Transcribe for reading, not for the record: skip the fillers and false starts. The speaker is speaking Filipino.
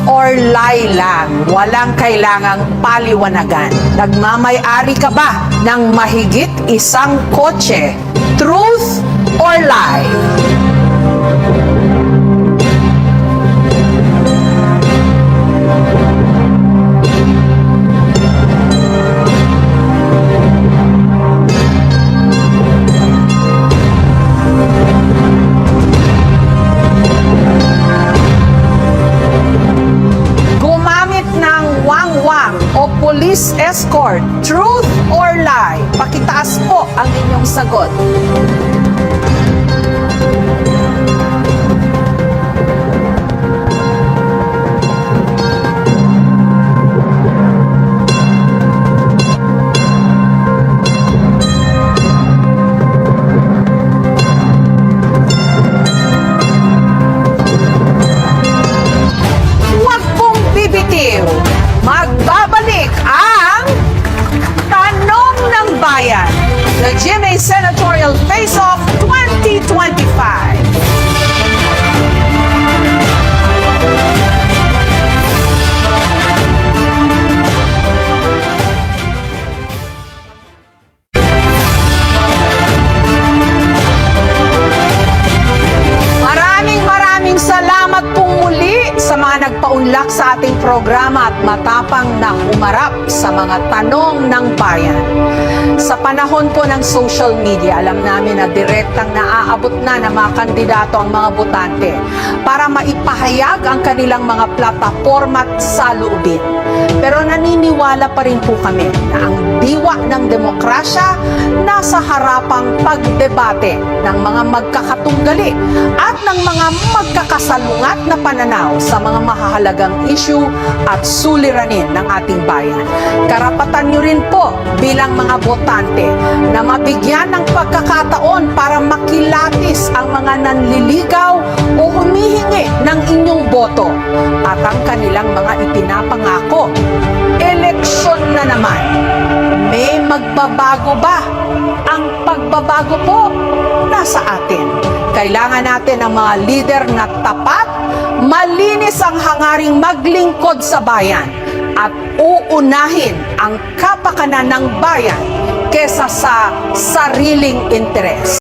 or lie lang. Walang kailangang paliwanagan. Nagmamay-ari ka ba ng mahigit isang kotse? Truth or lie? O police escort, truth or lie? Pakitaas po ang inyong sagot. Huwag pong bibitiw. Magbabalik ang Tanong ng Bayan, the GMA Senatorial Face-Off 2025. Maraming salamat pong muli sa mga nagpaunlak sa ating programa at matapang na umarap sa mga tanong ng bayan. Sa panahon po ng social media, alam namin na direktang naaabot na ng mga kandidato ang mga botante para maipahayag ang kanilang mga plataforma at saloobin. Pero naniniwala pa rin po kami na ang diwa ng demokrasya nasa harapang pagdebate ng mga magkakatunggali at ng mga magkakasalungat na pananaw sa mga mahahalagang issue at suliranin ng ating bayan. Karapatan nyo rin po bilang mga botante na mabigyan ng pagkakataon para makilatis ang mga nanliligaw o humihingi ng inyong boto at ang kanilang mga ipinapangako. Eleksyon na naman. May magbabago ba? Ang pagbabago po nasa atin. Kailangan natin ng mga lider na tapat, malinis ang hangaring maglingkod sa bayan at uunahin ang kapakanan ng bayan kesa sa sariling interes.